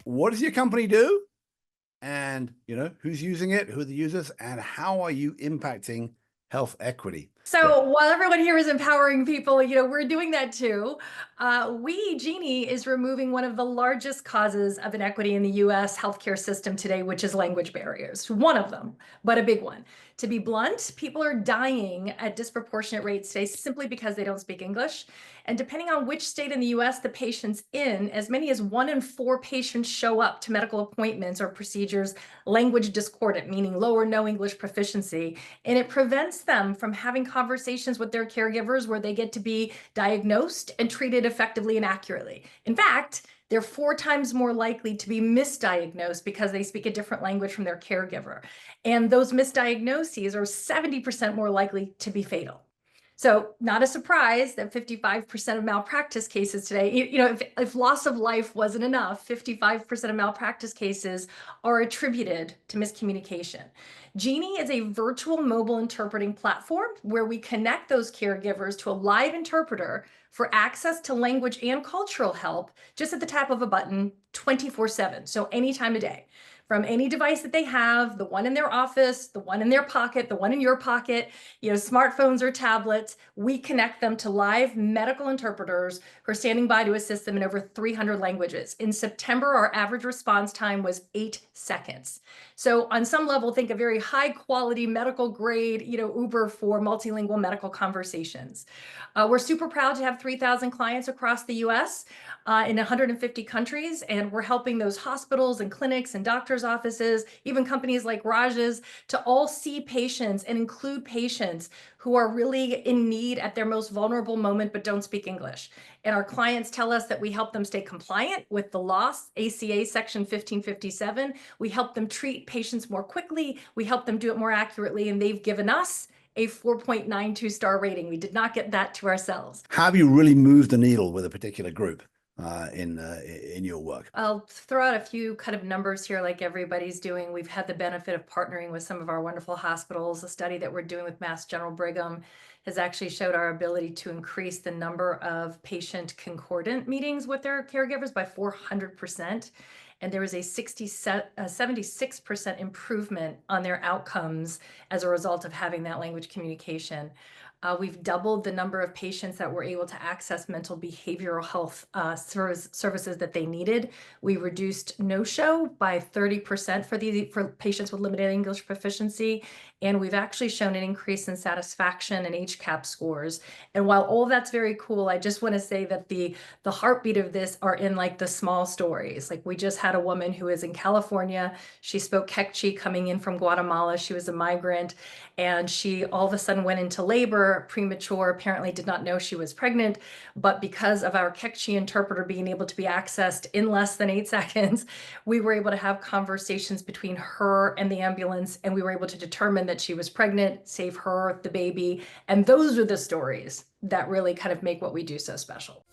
what does your company do? And, who's using it, who are the users, and how are you impacting health equity? So while everyone here is empowering people, we're doing that too. Jeenie is removing one of the largest causes of inequity in the US healthcare system today, which is language barriers. One of them, but a big one. To be blunt, people are dying at disproportionate rates today simply because they don't speak English. And depending on which state in the US the patient's in, as many as 1 in 4 patients show up to medical appointments or procedures language discordant, meaning low or no English proficiency. And it prevents them from having conversations with their caregivers where they get to be diagnosed and treated effectively and accurately. In fact, they're 4 times more likely to be misdiagnosed because they speak a different language from their caregiver. And those misdiagnoses are 70% more likely to be fatal. So not a surprise that 55% of malpractice cases today, if loss of life wasn't enough, 55% of malpractice cases are attributed to miscommunication. Jeenie is a virtual mobile interpreting platform where we connect those caregivers to a live interpreter for access to language and cultural help just at the tap of a button 24/7, so any time of day. From any device that they have, the one in their office, the one in their pocket, the one in your pocket, smartphones or tablets, we connect them to live medical interpreters who are standing by to assist them in over 300 languages. In September, our average response time was 8 seconds. So on some level, think a very high quality medical grade, Uber for multilingual medical conversations. We're super proud to have 3,000 clients across the US in 150 countries, and we're helping those hospitals and clinics and doctors' offices, even companies like Raj's, to all see patients and include patients who are really in need at their most vulnerable moment but don't speak English. And our clients tell us that we help them stay compliant with the loss, ACA Section 1557. We help them treat patients more quickly. We help them do it more accurately, and they've given us a 4.92 star rating. We did not get that to ourselves. How have you really moved the needle with a particular group in your work? I'll throw out a few kind of numbers here like everybody's doing. We've had the benefit of partnering with some of our wonderful hospitals. A study that we're doing with Mass General Brigham has actually showed our ability to increase the number of patient concordant meetings with their caregivers by 400%. And there was a 76% improvement on their outcomes as a result of having that language communication. We've doubled the number of patients that were able to access mental behavioral health services that they needed. We reduced no-show by 30% for patients with limited English proficiency. And we've actually shown an increase in satisfaction and HCAP scores. And while all that's very cool, I just want to say that the heartbeat of this are in like the small stories. Like we just had a woman who is in California. She spoke Quechua coming in from Guatemala. She was a migrant, and she all of a sudden went into labor, premature, apparently did not know she was pregnant. But because of our Quechua interpreter being able to be accessed in less than 8 seconds, we were able to have conversations between her and the ambulance, and we were able to determine that she was pregnant, save her, the baby. And those are the stories that really kind of make what we do so special.